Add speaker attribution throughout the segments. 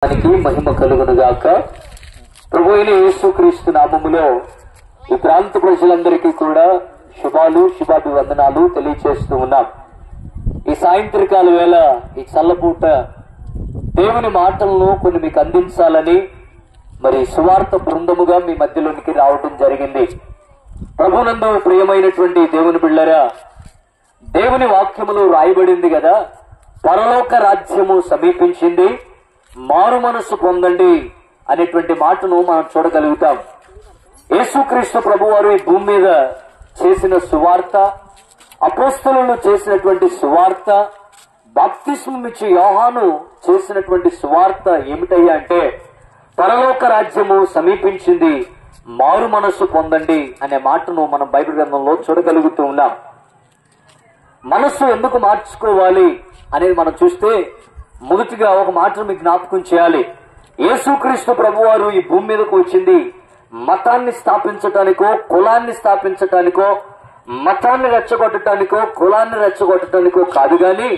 Speaker 1: మహిమ కలుగునుగాక. ప్రభు అయిన యేసుక్రీస్తు నామములో ఈ ప్రాంత ప్రజలందరికీ కూడా శుభాభివందనాలు తెలియచేస్తూ ఉన్నాం. ఈ సాయంత్రకాల వేళ ఈ చల్లపూట దేవుని మాటలను కొన్ని మీకు అందించాలని మరి సువార్త బృందముగా మీ మధ్యలోనికి రావడం జరిగింది. ప్రభునందు ప్రియమైనటువంటి దేవుని బిళ్ళరా, దేవుని వాక్యములో రాయబడింది కదా, పరలోక రాజ్యము సమీపించింది, మారు మనస్సు పొందండి అనేటువంటి మాటను మనం చూడగలుగుతాం. యేసుక్రీస్తు ప్రభువారు ఈ భూమి మీద చేసిన సువార్త, అపోస్తలులు చేసినటువంటి సువార్త, బాప్తిస్మం ఇచ్చి యోహాను చేసినటువంటి సువార్త ఏమిటయ్యా అంటే, పరలోక రాజ్యము సమీపించింది, మారు మనస్సు పొందండి అనే మాటను మనం బైబిల్ గ్రంథంలో చూడగలుగుతూ ఉన్నాం. మనస్సు ఎందుకు మార్చుకోవాలి అనేది మనం చూస్తే మొదటిగా ఒక మాట మీకు జ్ఞాపకం చేయాలి. యేసుక్రీస్తు ప్రభువారు ఈ భూమి మీదకు వచ్చింది మతాన్ని స్థాపించటానికో, కులాన్ని స్థాపించటానికో, మతాన్ని రెచ్చగొట్టడానికో, కులాన్ని రెచ్చగొట్టడానికో కాదు, గాని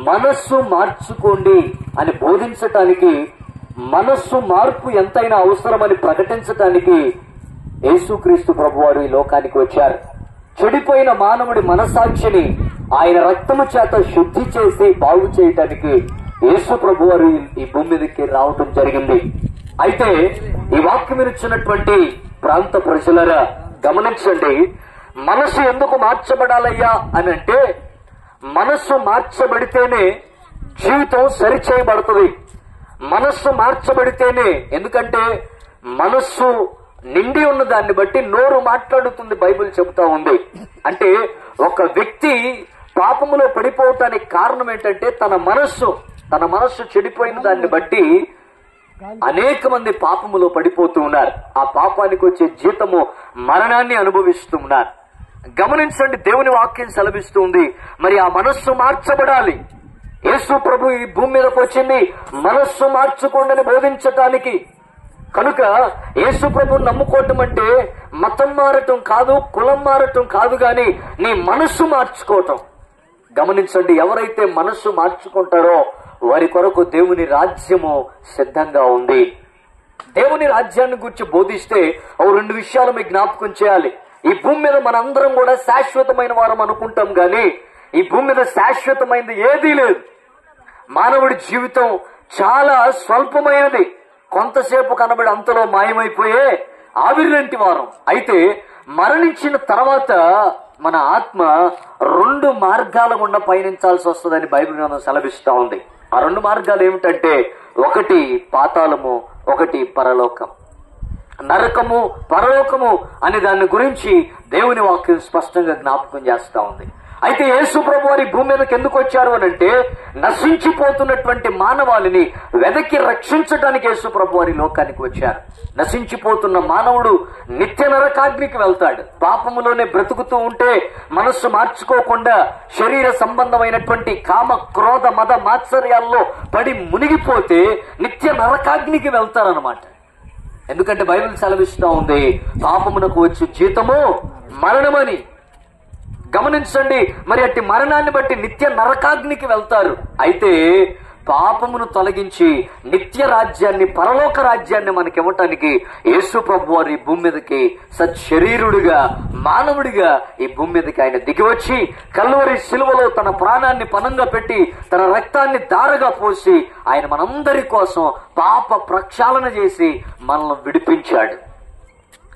Speaker 1: మనస్సు మార్చుకోండి అని బోధించటానికి, మనస్సు మార్పు ఎంతైనా అవసరమని ప్రకటించటానికి యేసుక్రీస్తు ప్రభువారు ఈ లోకానికి వచ్చారు. చెడిపోయిన మానవుడి మనసాక్షిని ఆయన రక్తము చేత శుద్ధి చేసి బాగు చేయటానికి యేసు ప్రభువారు ఈ భూమి మీదకి రావటం జరిగింది. అయితే ఈ వాక్యం ఇచ్చినటువంటి ప్రాంత ప్రజలరా గమనించండి, మనసు ఎందుకు మార్చబడాలయ్యా అని అంటే, మనస్సు మార్చబడితేనే జీవితం సరిచేయబడుతుంది. మనస్సు మార్చబడితేనే, ఎందుకంటే మనస్సు నిండి ఉన్న దాన్ని బట్టి నోరు మాట్లాడుతుంది బైబిల్ చెబుతా ఉంది. అంటే ఒక వ్యక్తి పాపములో పడిపోవటానికి కారణం ఏంటంటే తన మనస్సు చెడిపోయిన దాన్ని బట్టి అనేక మంది పాపములో పడిపోతూ ఉన్నారు. ఆ పాపానికి వచ్చే జీతము మరణాన్ని అనుభవిస్తూ ఉన్నారు. గమనించండి, దేవుని వాక్యం సెలవిస్తుంది, మరి ఆ మనస్సు మార్చబడాలి. యేసు ప్రభు ఈ భూమి మీదకి వచ్చింది మనస్సు మార్చుకోండి బోధించటానికి. కనుక యేసు ప్రభుని నమ్ముకోవటం అంటే మతం మారటం కాదు, కులం మారటం కాదు, గాని నీ మనస్సు మార్చుకోవటం. గమనించండి, ఎవరైతే మనస్సు మార్చుకుంటారో వారి కొరకు దేవుని రాజ్యము సిద్ధంగా ఉంది. దేవుని రాజ్యాన్ని గురించి బోధిస్తే రెండు విషయాలు మీకు జ్ఞాపకం చేయాలి. ఈ భూమి మీద మనందరం కూడా శాశ్వతమైన వారం అనుకుంటాం, గాని ఈ భూమి మీద శాశ్వతమైనది ఏదీ లేదు. మానవుడి జీవితం చాలా స్వల్పమైనది, కొంతసేపు కనబడి అంతలో మాయమైపోయే ఆవిరిలాంటి వారం. అయితే మరణించిన తర్వాత మన ఆత్మ రెండు మార్గాల గుండా పయనించాల్సి వస్తుందని బైబిల్ గ్రంథం సెలవిస్తా ఉంది. ఆ రెండు మార్గాలు ఏమిటంటే, ఒకటి పాతాళము, ఒకటి పరలోకం. నరకము, పరలోకము అనే దాని గురించి దేవుని వాక్యం స్పష్టంగా జ్ఞాపకం చేస్తా ఉంది. అయితే యేసు ప్రభు వారి భూమి మీదకి ఎందుకు వచ్చారు అని అంటే, నశించిపోతున్నటువంటి మానవాళిని వెదకి రక్షించడానికి యేసు ప్రభు వారి లోకానికి వచ్చారు. నశించిపోతున్న మానవుడు నిత్య నరకాగ్నికి వెళ్తాడు. పాపములోనే బ్రతుకుతూ ఉంటే, మనస్సు మార్చుకోకుండా శరీర సంబంధమైనటువంటి కామ, క్రోధ, మద, మాత్సర్యాల్లో పడి మునిగిపోతే నిత్య నరకాగ్నికి వెళ్తారనమాట. ఎందుకంటే బైబిల్ సెలవిస్తూ ఉంది, పాపమునకు వచ్చే జీతము మరణమని. గమనించండి, మరి అట్టి మరణాన్ని బట్టి నిత్య నరకాగ్నికి వెళ్తారు. అయితే పాపమును తొలగించి నిత్య రాజ్యాన్ని, పరలోక రాజ్యాన్ని మనకివ్వటానికి యేసు ప్రభు వారి భూమి మీదకి సచ్చరీరుడిగా, మానవుడిగా ఈ భూమి మీదకి ఆయన దిగివచ్చి కల్వరి శిలువలో తన ప్రాణాన్ని పణంగా పెట్టి తన రక్తాన్ని ధారగా పోసి ఆయన మనందరి కోసం పాప ప్రక్షాళన చేసి మనల్ని విడిపించాడు.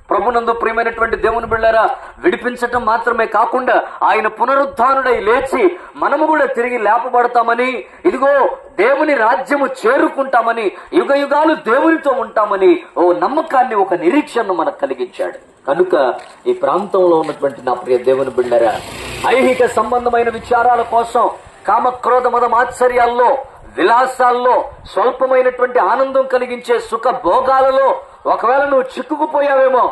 Speaker 1: ప్రభునందు ప్రియమైనటువంటి దేవుని బిళ్ళారా, విడిపించటం మాత్రమే కాకుండా ఆయన పునరుద్ధానుడై లేచి మనము కూడా తిరిగి లేపబడతామని, ఇదిగో దేవుని రాజ్యము చేరుకుంటామని, యుగ యుగాలు దేవునితో ఉంటామని ఓ నమ్మకాన్ని, ఒక నిరీక్షణను మనకు కలిగించాడు. కనుక ఈ ప్రాంతంలో ఉన్నటువంటి నా ప్రియ దేవుని బిళ్ళారా, ఐహిక సంబంధమైన విచారాల కోసం, కామక్రోధ మద మాత్సర్యాల్లో, విలాసాల్లో, స్వల్పమైనటువంటి ఆనందం కలిగించే సుఖ భోగాలలో ఒకవేళ నువ్వు చిక్కుకుపోయావేమో,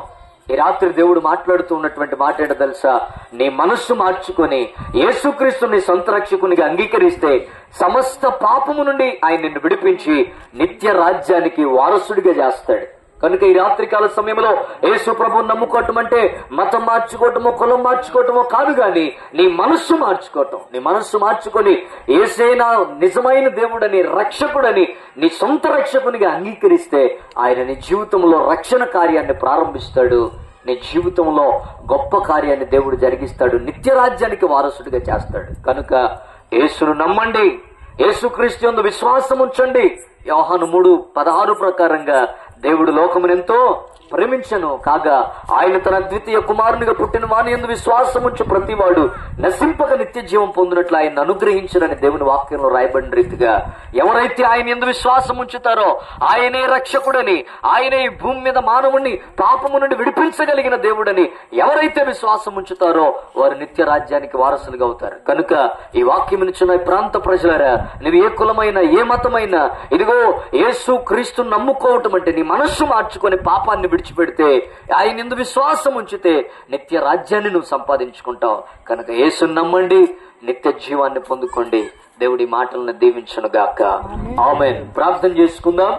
Speaker 1: ఈ రాత్రి దేవుడు మాట్లాడుతూ ఉన్నటువంటి మాట ఏంటో తెలుసా? నీ మనస్సు మార్చుకొని యేసుక్రీస్తుని సొంత రక్షకునిగా అంగీకరిస్తే సమస్త పాపము నుండి ఆయన నిన్ను విడిపించి నిత్య రాజ్యానికి వారసుడిగా చేస్తాడు. కనుక ఈ రాత్రికాల సమయంలో యేసు ప్రభువుని నమ్ముకోవటం అంటే మతం మార్చుకోవటమో కులం మార్చుకోవటమో కాదు, గాని నీ మనస్సు మార్చుకోవటం. నీ మనస్సు మార్చుకొని యేసే నా నిజమైన దేవుడని, రక్షకుడని నీ సొంత రక్షకునిగా అంగీకరిస్తే ఆయన నీ జీవితంలో రక్షణ కార్యాన్ని ప్రారంభిస్తాడు. నీ జీవితంలో గొప్ప కార్యాన్ని దేవుడు జరిగిస్తాడు. నిత్య రాజ్యానికి వారసుడిగా చేస్తాడు. కనుక యేసును నమ్మండి, యేసుక్రీస్తు యందు విశ్వాసం ఉంచండి. యోహాను 3:16 ప్రకారంగా దేవుడు లోకమునెంతో ప్రేమించను కాగా ఆయన తన ద్వితీయ కుమారునిగా పుట్టిన వాని యందు విశ్వాసం ఉంచి ప్రతివాడు నశింపక నిత్య జీవం పొందినట్లు ఆయన అనుగ్రహించనని దేవుని వాక్యంలో రాయబడిన రీతిగా ఎవరైతే ఆయన యందు విశ్వాసం ఉంచుతారో ఆయనే రక్షకుడని, ఆయనే ఈ భూమి మీద మానవుణ్ణి పాపము నుండి విడిపించగలిగిన దేవుడని ఎవరైతే విశ్వాసం ఉంచుతారో వారు నిత్య రాజ్యానికి వారసులుగా అవుతారు. కనుక ఈ వాక్యం ఇచ్చిన ప్రాంత ప్రజలారా, నువ్వు ఏ కులమైనా ఏ మతమైనా, ఇదిగో యేసు క్రీస్తు నమ్ముకోవటం అంటే నీ మనస్సు మార్చుకొని పాపాన్ని విడిచిపెడితే, ఆయన యందు విశ్వాసం ఉంచితే నిత్య రాజ్యాన్ని నువ్వు సంపాదించుకుంటావు. కనుక యేసుని నమ్మండి, నిత్య జీవాన్ని పొందుకోండి. దేవుడి మాటలను దీవించును గాక. ఆమేన్. ప్రార్థన చేసుకుందాం.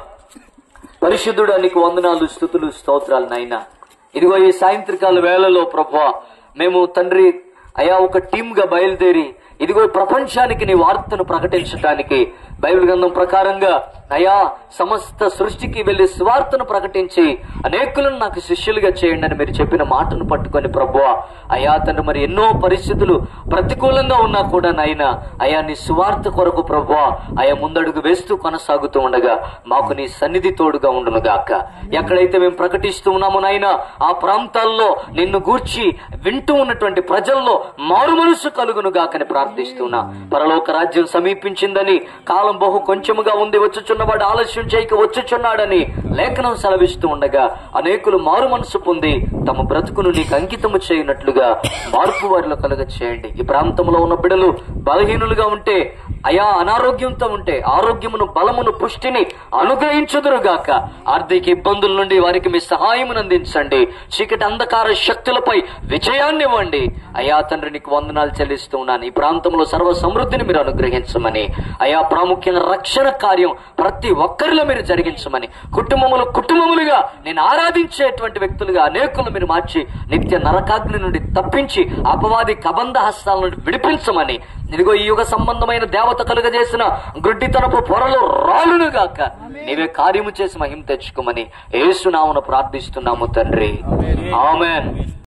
Speaker 1: పరిశుద్ధుడా, నీకు వందనాలు, స్తుతులు, స్తోత్రాలు నాయనా. ఇదిగో ఈ సాయంత్రకాల వేళలో ప్రభువా, మేము తండ్రి అయా ఒక టీమ్ గా బయలుదేరి ఇదిగో ప్రపంచానికి నీ వార్తను ప్రకటించడానికి బైబిల్ గ్రంథం ప్రకారంగా అయా సమస్త సృష్టికి వెళ్లి సువార్తను ప్రకటించి అనేకులను నాకు శిష్యులుగా చేయండి అని మీరు చెప్పిన మాటను పట్టుకొని ప్రభువా అయా తండ్రి, మరి ఎన్నో పరిస్థితులు ప్రతికూలంగా ఉన్నా కూడా నాయన అయా నీ సువార్త కొరకు ప్రభువా అయా ముందడుగు వేస్తూ కొనసాగుతూ ఉండగా మాకు నీ సన్నిధి తోడుగా ఉండును గాక. ఎక్కడైతే మేము ప్రకటిస్తూ ఉన్నామో నాయన ఆ ప్రాంతాల్లో నిన్ను గూర్చి వింటూ ఉన్నటువంటి ప్రజల్లో మారు మనసు కలుగును గాకని ప్రార్థిస్తున్నా. పరలోక రాజ్యం సమీపించిందని, కాలం బహు కొంచెముగా ఉంది, వచ్చుచున్నవాడు ఆలస్యం చేయక వచ్చుచున్నాడని లేఖనం సెలవిస్తూ ఉండగా అనేకులు మారు మనసు పొంది తమ బ్రతుకును నీకు అంకితము చేయనట్లుగా మార్పు వారిలో కలుగ చేయండి. ఈ ప్రాంతంలో ఉన్న బిడ్డలు బలహీనులుగా ఉంటే, అయా అనారోగ్యంతో ఉంటే ఆరోగ్యమును, బలమును, పుష్టిని అనుగ్రహించుదురుగాక. ఆర్థిక ఇబ్బందుల నుండి వారికి మీ సహాయమును అందించండి. చీకటి అంధకార శక్తులపై విజయాన్ని ఇవ్వండి. అయా తండ్రి, నీకు వందనాలు చెల్లిస్తూ ఉన్నాను. ఈ ప్రాంతంలో సర్వ సమృద్ధిని మీరు అనుగ్రహించమని, అయా ప్రాముఖ్యంగా రక్షణ కార్యం ప్రతి ఒక్కరిలో మీరు జరిగించమని, కుటుంబములుగా నేను ఆరాధించేటువంటి వ్యక్తులుగా అనేకులు మీరు మార్చి నిత్య నరకాగ్ని నుండి తప్పించి అపవాది కబంధ హస్తాల నుండి విడిపించమని, ఇదిగో ఈ యుగ సంబంధమైన దేవత కలుగజేసిన గుడ్డితనపు పొరలు రాలునుగాక. నీవే కార్యము చేసి మహిమ తెచ్చుకోమని యేసు నామమున ప్రార్థిస్తున్నాము తండ్రి. ఆమేన్.